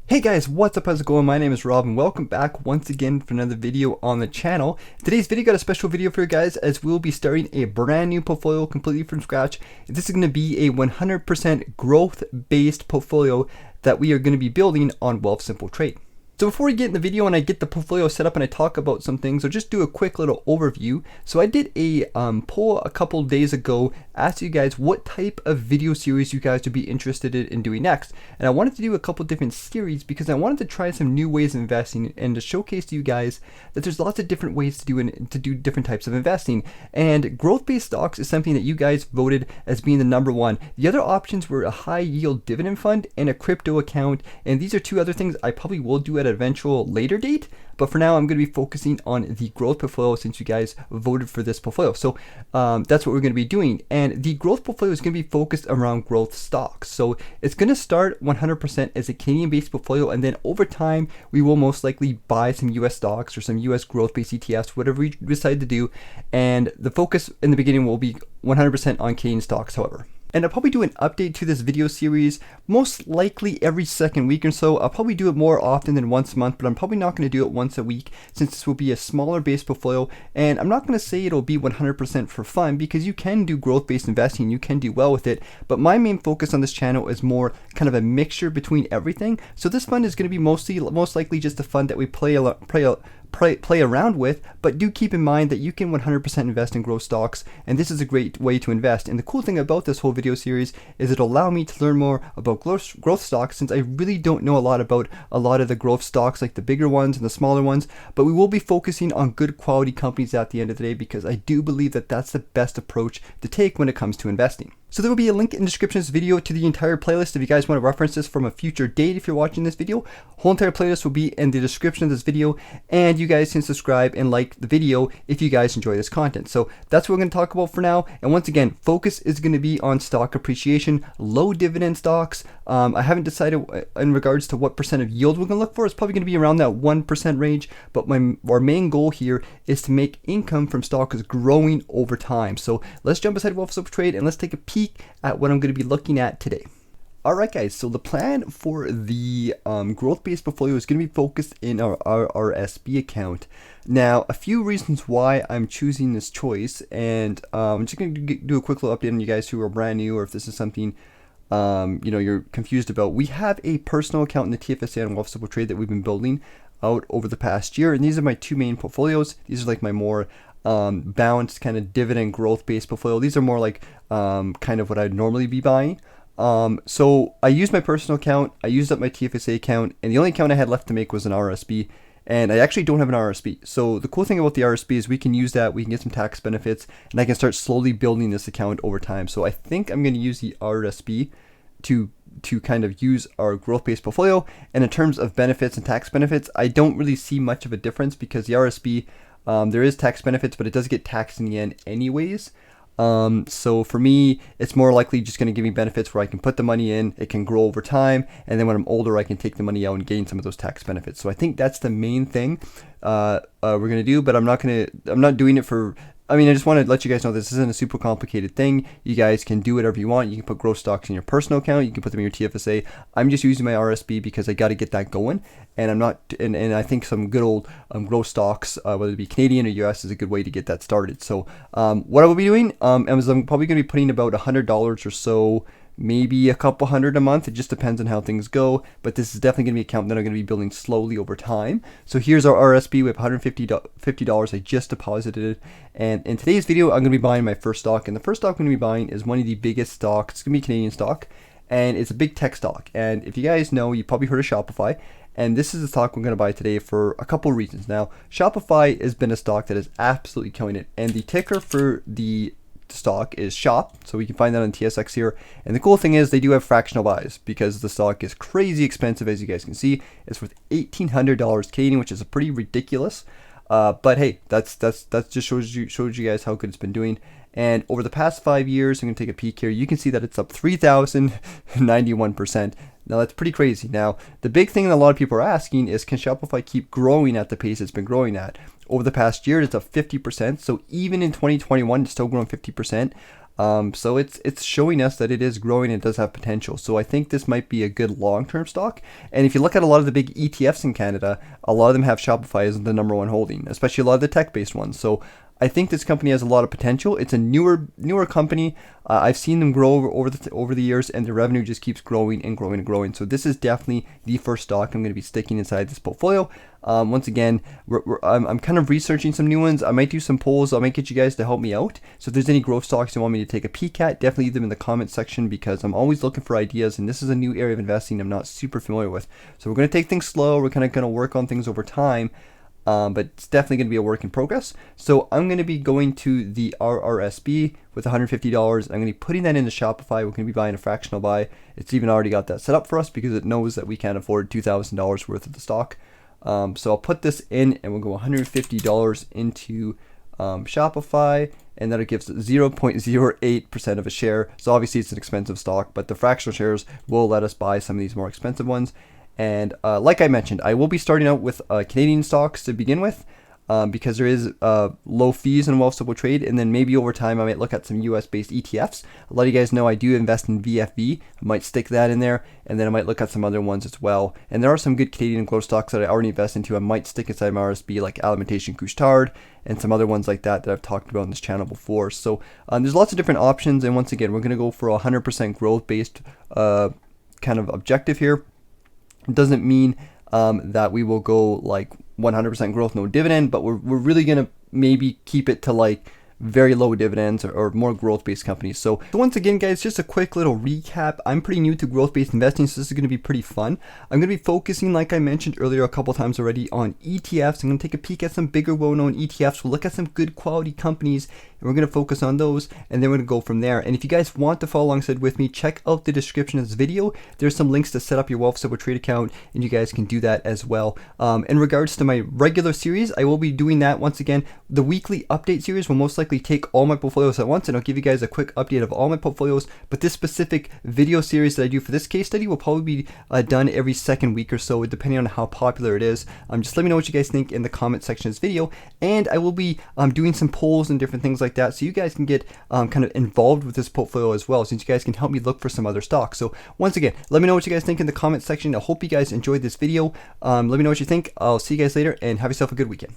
Hey guys, what's up, how's it going? My name is Rob and welcome back once again for another video on the channel. Today's video got a special video for you guys as we'll be starting a brand new portfolio completely from scratch. This is going to be a 100% growth based portfolio that we are going to be building on Wealthsimple Trade. So before we get in the video and I get the portfolio set up and I talk about some things, I'll just do a quick little overview. So I did a poll a couple days ago asking you guys what type of video series you guys would be interested in doing next. And I wanted to do a couple different series because I wanted to try some new ways of investing and to showcase to you guys that there's lots of different ways to do different types of investing. And growth-based stocks is something that you guys voted as being the number one. The other options were a high yield dividend fund and a crypto account. And these are two other things I probably will do at eventual later date, but for now I'm going to be focusing on the growth portfolio since you guys voted for this portfolio. So that's what we're going to be doing, and the growth portfolio is going to be focused around growth stocks. So it's going to start 100% as a Canadian based portfolio, and then over time we will most likely buy some US stocks or some US growth based ETFs, whatever we decide to do, and the focus in the beginning will be 100% on Canadian stocks however. And I'll probably do an update to this video series most likely every second week or so. I'll probably do it more often than once a month, but I'm probably not going to do it once a week since this will be a smaller base portfolio. And I'm not going to say it'll be 100% for fun because you can do growth-based investing, you can do well with it. But my main focus on this channel is more kind of a mixture between everything. So this fund is going to be most likely just a fund that we play around with, but do keep in mind that you can 100% invest in growth stocks, and this is a great way to invest. And the cool thing about this whole video series is it'll allow me to learn more about growth stocks, since I really don't know a lot about a lot of the growth stocks, like the bigger ones and the smaller ones, but we will be focusing on good quality companies at the end of the day because I do believe that that's the best approach to take when it comes to investing. So there will be a link in the description of this video to the entire playlist if you guys want to reference this from a future date if you're watching this video. Whole entire playlist will be in the description of this video, and you guys can subscribe and like the video if you guys enjoy this content. So that's what we're going to talk about for now. And once again, focus is going to be on stock appreciation, low dividend stocks. I haven't decided in regards to what percent of yield we're going to look for. It's probably going to be around that 1% range, but our main goal here is to make income from stocks growing over time. So let's jump aside Wealthsimple Trade and let's take a peek at what I'm going to be looking at today. Alright guys, so the plan for the growth-based portfolio is going to be focused in our RSP account. Now, a few reasons why I'm choosing this choice, and I'm just going to do a quick little update on you guys who are brand new, or if this is something you're confused about. We have a personal account in the TFSA on Wealthsimple Trade that we've been building out over the past year, and these are my two main portfolios. These are like my more balanced kind of dividend growth based portfolio. These are more like kind of what I'd normally be buying. So I used my personal account, I used up my TFSA account, and the only account I had left to make was an RSP, and I actually don't have an RSP. So the cool thing about the RSP is we can use that, we can get some tax benefits, and I can start slowly building this account over time. So I think I'm going to use the RSP to kind of use our growth-based portfolio. And in terms of benefits and tax benefits, I don't really see much of a difference because the RSP, there is tax benefits, but it does get taxed in the end anyways. So for me, it's more likely just going to give me benefits where I can put the money in, it can grow over time, and then when I'm older, I can take the money out and gain some of those tax benefits. So I think that's the main thing we're going to do, but I'm not doing it for, I just want to let you guys know this isn't a super complicated thing. You guys can do whatever you want. You can put growth stocks in your personal account. You can put them in your TFSA. I'm just using my RSP because I got to get that going. And and I think some good old growth stocks, whether it be Canadian or US, is a good way to get that started. So what I will be doing is I'm probably going to be putting about $100 or so, maybe a couple hundred a month. It just depends on how things go, but this is definitely going to be an account that I'm going to be building slowly over time. So here's our RSP. We have $150 I just deposited, and in today's video I'm going to be buying my first stock, and the first stock I'm going to be buying is one of the biggest stocks. It's going to be Canadian stock, and it's a big tech stock. And if you guys know, you probably heard of Shopify, and this is the stock we're going to buy today for a couple reasons. Now, Shopify has been a stock that is absolutely killing it, and the ticker for the stock is SHOP, so we can find that on TSX here. And the cool thing is they do have fractional buys because the stock is crazy expensive. As you guys can see, it's worth $1,800 Canadian, which is a pretty ridiculous. But hey, that's just shows you guys how good it's been doing. And over the past 5 years, I'm going to take a peek here. You can see that it's up 3,091%. Now that's pretty crazy. Now, the big thing that a lot of people are asking is, can Shopify keep growing at the pace it's been growing at? Over the past year, it's up 50%. So even in 2021, it's still growing 50%. So it's showing us that it is growing and it does have potential. So I think this might be a good long-term stock. And if you look at a lot of the big ETFs in Canada, a lot of them have Shopify as the number one holding, especially a lot of the tech-based ones. So I think this company has a lot of potential. It's a newer company. I've seen them grow over the years, and their revenue just keeps growing and growing and growing. So this is definitely the first stock I'm going to be sticking inside this portfolio. Once again, I'm kind of researching some new ones. I might do some polls. I might get you guys to help me out. So if there's any growth stocks you want me to take a peek at, definitely leave them in the comment section, because I'm always looking for ideas, and this is a new area of investing I'm not super familiar with. So we're going to take things slow. We're kind of going to work on things over time. But it's definitely going to be a work in progress. So I'm going to be going to the RRSB with $150. I'm going to be putting that into Shopify. We're going to be buying a fractional buy. It's even already got that set up for us because it knows that we can't afford $2,000 worth of the stock. So I'll put this in, and we'll go $150 into Shopify, and that gives 0.08% of a share. So obviously it's an expensive stock, but the fractional shares will let us buy some of these more expensive ones. And like I mentioned, I will be starting out with Canadian stocks to begin with, because there is low fees in Wealthsimple trade, and then maybe over time I might look at some US-based ETFs. A lot of you guys know I do invest in VFB. I might stick that in there, and then I might look at some other ones as well. And there are some good Canadian growth stocks that I already invest into. I might stick inside my RSB, like Alimentation Couche-Tard, and some other ones like that I've talked about on this channel before. So there's lots of different options, and once again, we're going to go for a 100% growth-based kind of objective here. It doesn't mean that we will go like 100% growth, no dividend, but we're really going to maybe keep it to like very low dividends or more growth-based companies. So once again, guys, just a quick little recap. I'm pretty new to growth-based investing, so this is going to be pretty fun. I'm going to be focusing, like I mentioned earlier a couple times already, on ETFs. I'm going to take a peek at some bigger, well-known ETFs. We'll look at some good quality companies, and we're going to focus on those, and then we're going to go from there. And if you guys want to follow alongside with me, check out the description of this video. There's some links to set up your Wealthsimple trade account, and you guys can do that as well. In regards to my regular series, I will be doing that once again. The weekly update series will most likely take all my portfolios at once, and I'll give you guys a quick update of all my portfolios. But this specific video series that I do for this case study will probably be done every second week or so, depending on how popular it is. Just let me know what you guys think in the comment section of this video, and I will be doing some polls and different things like that, so you guys can get kind of involved with this portfolio as well, since you guys can help me look for some other stocks. So once again, let me know what you guys think in the comment section. I hope you guys enjoyed this video. Let me know what you think. I'll see you guys later, and have yourself a good weekend.